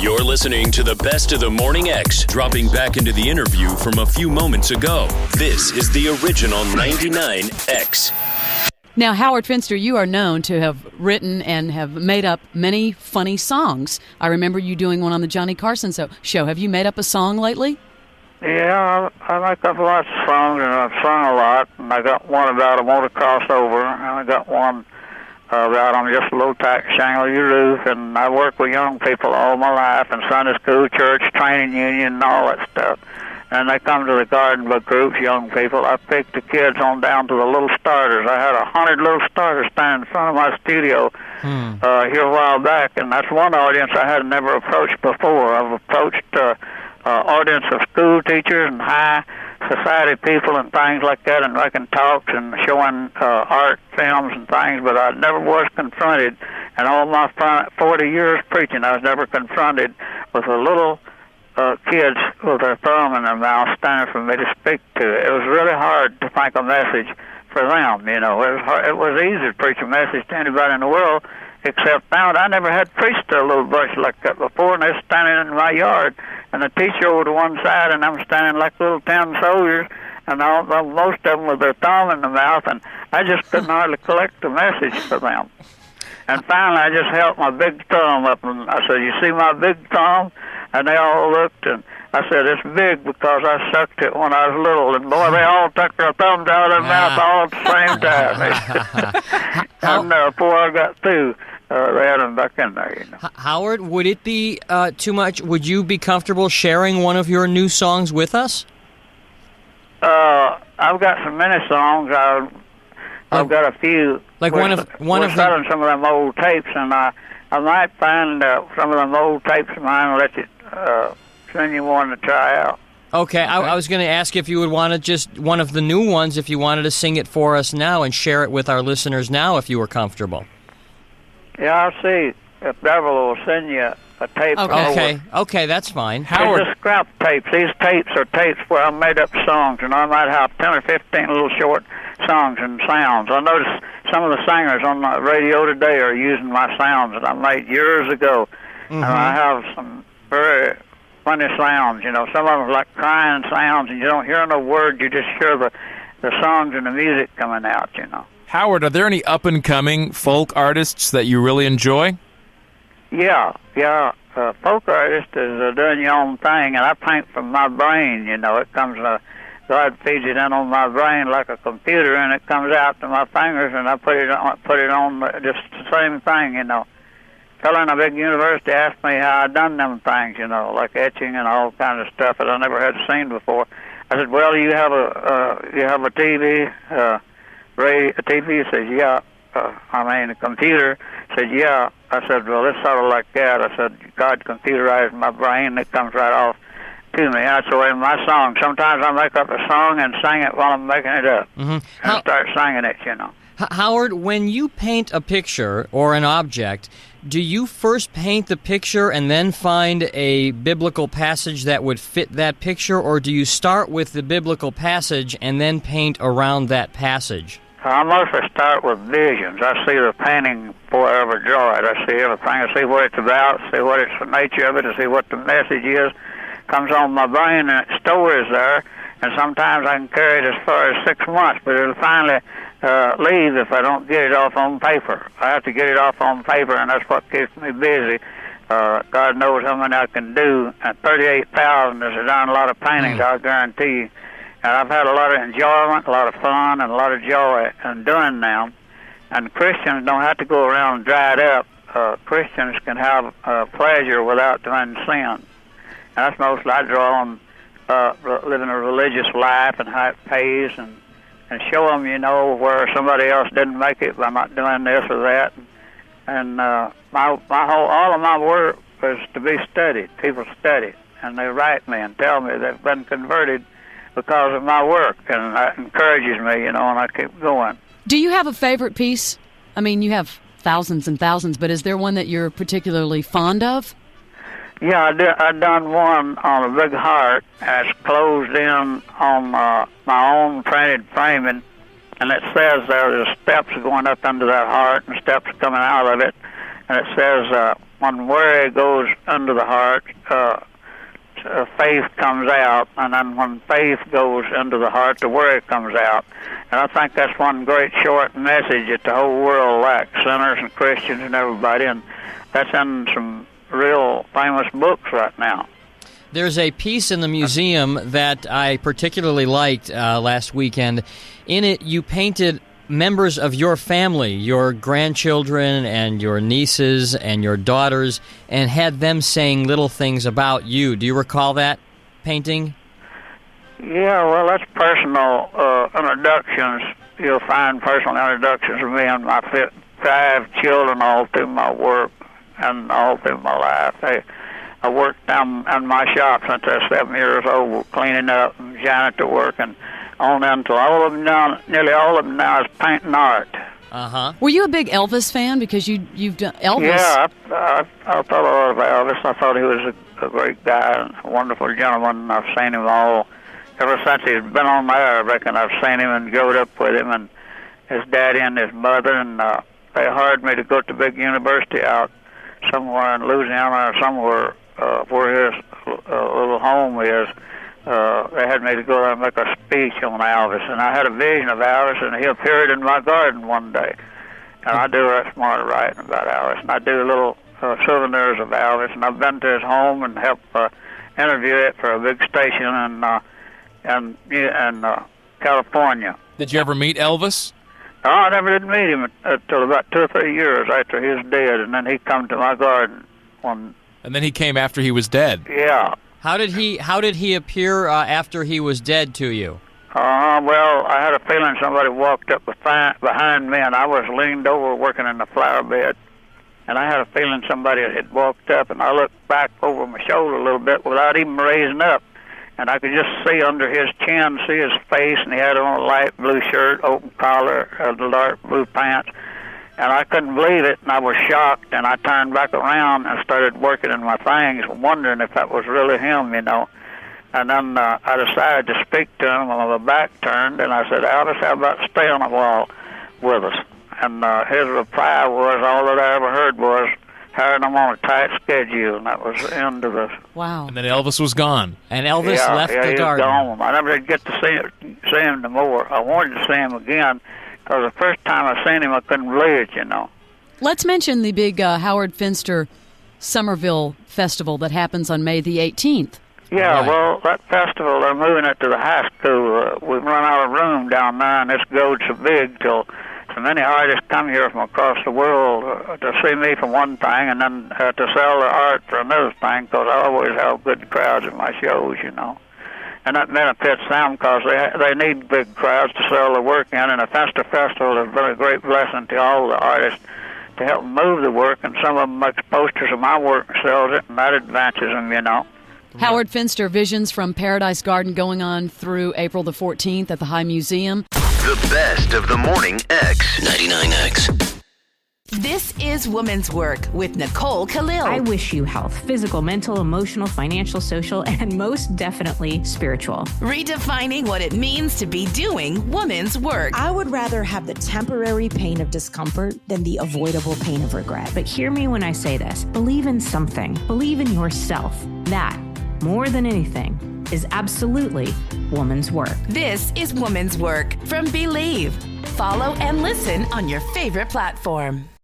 You're listening to the best of the Morning X, dropping back into the interview from a few moments ago. This is the original 99X. Now, Howard Finster, you are known to have written and have made up many funny songs. I remember you doing one on the Johnny Carson show. Have you made up a song lately? Yeah, I make up lots of songs, and I've sung a lot. And I got one about a motor crossover, and I got one about I'm just a little tack shingle your roof. And I work with young people all my life in Sunday school, church, training union, and all that stuff. And they come to the garden book groups, young people. I picked the kids on down to the little starters. I had 100 little starters standing in front of my studio here a while back, and that's one audience I had never approached before. I've approached audience of school teachers and high society people and things like that, and making talks and showing art films and things, but I never was confronted. In all my 40 years preaching, I was never confronted with a little kids with their thumb in their mouth standing for me to speak to. It was really hard to think a message for them, you know. It was easy to preach a message to anybody in the world, except now I never had preached to a little bunch like that before, and they're standing in my yard, and the teacher over to one side, and I'm standing like little tin soldiers, and most of them with their thumb in the mouth, and I just couldn't hardly collect a message for them. And finally, I just held my big thumb up, and I said, "You see my big thumb?" And they all looked, and I said, "It's big because I sucked it when I was little." And boy, they all took their thumbs out of their mouth all at the same time. And before I got through, they had them back in there, you know. Howard, would it be too much? Would you be comfortable sharing one of your new songs with us? I've got so many songs. I've got a few. Like we're selling some of them old tapes, and I might find some of them old tapes of mine and let you send you one to try out. Okay, I was going to ask if you would want to just one of the new ones, if you wanted to sing it for us now and share it with our listeners now, if you were comfortable. Yeah, I'll see if Beverly will send you a tape. Okay, that's fine. Howard, it's just scrap tapes. These tapes are tapes where I made up songs, and I might have 10 or 15 little short songs and sounds. I noticed some of the singers on the radio today are using my sounds that I made years ago, and I have some very funny sounds. You know, some of them are like crying sounds, and you don't hear no words. You just hear the songs and the music coming out, you know. Howard, are there any up-and-coming folk artists that you really enjoy? Yeah. Folk artist is doing your own thing, and I paint from my brain, you know. It comes, God feeds it in on my brain like a computer, and it comes out to my fingers, and I put it on just the same thing, you know. A fellow in a big university asked me how I done them things, you know, like etching and all kinds of stuff that I never had seen before. I said, "Well, you have a TV?" A TV says, "Yeah." A computer said, "Yeah." I said, "Well, it's sort of like that." I said, "God computerized my brain, and it comes right off to me." That's the way my song. Sometimes I make up a song and sing it while I'm making it up, and start singing it, you know. Howard, when you paint a picture or an object, do you first paint the picture and then find a biblical passage that would fit that picture, or do you start with the biblical passage and then paint around that passage? I mostly start with visions. I see the painting before I ever draw it. I see everything. I see what it's about, see what it's the nature of it, I see what the message is. Comes on my brain and it stores there, and sometimes I can carry it as far as 6 months, but it'll finally leave if I don't get it off on paper. I have to get it off on paper, and that's what keeps me busy. God knows how many I can do. At 38,000, there's done a lot of paintings, I'll guarantee you. And I've had a lot of enjoyment, a lot of fun, and a lot of joy in doing them. And Christians don't have to go around dried up. Christians can have pleasure without doing sin. And that's mostly I draw on living a religious life and how it pays, and show them, you know, where somebody else didn't make it by not doing this or that. And all of my work is to be studied. People study, and they write me and tell me they've been converted because of my work, and that encourages me, you know, and I keep going. Do you have a favorite piece? I mean, you have thousands and thousands, but is there one that you're particularly fond of? Yeah, I done one on a big heart, and it's closed in on my own printed framing, and it says there's steps going up under that heart and steps coming out of it, and it says, when worry goes into the heart, faith comes out, and then when faith goes into the heart, the worry comes out. And I think that's one great short message that the whole world lacks, sinners and Christians and everybody, and that's in some real famous books right now. There's a piece in the museum that I particularly liked last weekend. In it, you painted members of your family, your grandchildren and your nieces and your daughters, and had them saying little things about you. Do you recall that painting? Yeah, well, that's personal introductions. You'll find personal introductions of me and my 5 children all through my work and all through my life. I worked down in my shop since I was 7 years old, cleaning up and janitor work, and on until all of them now, nearly all of them now is painting art. Uh-huh. Were you a big Elvis fan? Because you've done Elvis. Yeah, I thought a lot of Elvis. I thought he was a great guy and a wonderful gentleman. I've seen him all ever since he's been on there. I reckon I've seen him and growed up with him and his daddy and his mother, and they hired me to go to big university out somewhere in Louisiana or somewhere where his little home is. They had me to go there and make a speech on Elvis, and I had a vision of Elvis, and he appeared in my garden one day. And I do that smart writing about Elvis, and I do little souvenirs of Elvis, and I've been to his home and helped interview it for a big station in California. Did you ever meet Elvis? No, I never did meet him until about 2 or 3 years after he was dead, and then he come to my garden one. And then he came after he was dead. Yeah. How did he appear after he was dead to you? Well, I had a feeling somebody walked up behind me, and I was leaned over working in the flower bed, and I had a feeling somebody had walked up, and I looked back over my shoulder a little bit without even raising up, and I could just see under his chin, see his face, and he had on a light blue shirt, open collar, dark blue pants. And I couldn't believe it, and I was shocked, and I turned back around and started working in my things, wondering if that was really him, you know. And then I decided to speak to him with my back turned, and I said, Elvis, how about staying a while with us? And his reply was, all that I ever heard was, hiring him on a tight schedule, and that was the end of this. Wow. And then Elvis was gone. And Elvis left the garden. He was gone. I never did get to see him no more. I wanted to see him again, because the first time I seen him, I couldn't believe it, you know. Let's mention the big Howard Finster Somerville Festival that happens on May the 18th. Yeah, Right. well, that festival, they're moving it to the high school. We've run out of room down there, and this goes so big till so many artists come here from across the world to see me for one thing, and then to sell their art for another thing, because I always have good crowds at my shows, you know. And that benefits them because they need big crowds to sell their work in, and the Finster Festival has been a great blessing to all the artists to help them move the work, and some of them make posters of my work and sells it, and that advances them, you know. Howard Finster, Visions from Paradise Garden, going on through April the 14th at the High Museum. The best of the Morning X. 99X. This is Woman's Work with Nicole Khalil. I wish you health, physical, mental, emotional, financial, social, and most definitely spiritual. Redefining what it means to be doing woman's work. I would rather have the temporary pain of discomfort than the avoidable pain of regret. But hear me when I say this. Believe in something. Believe in yourself. That, more than anything, is absolutely woman's work. This is Woman's Work from Believe. Follow and listen on your favorite platform.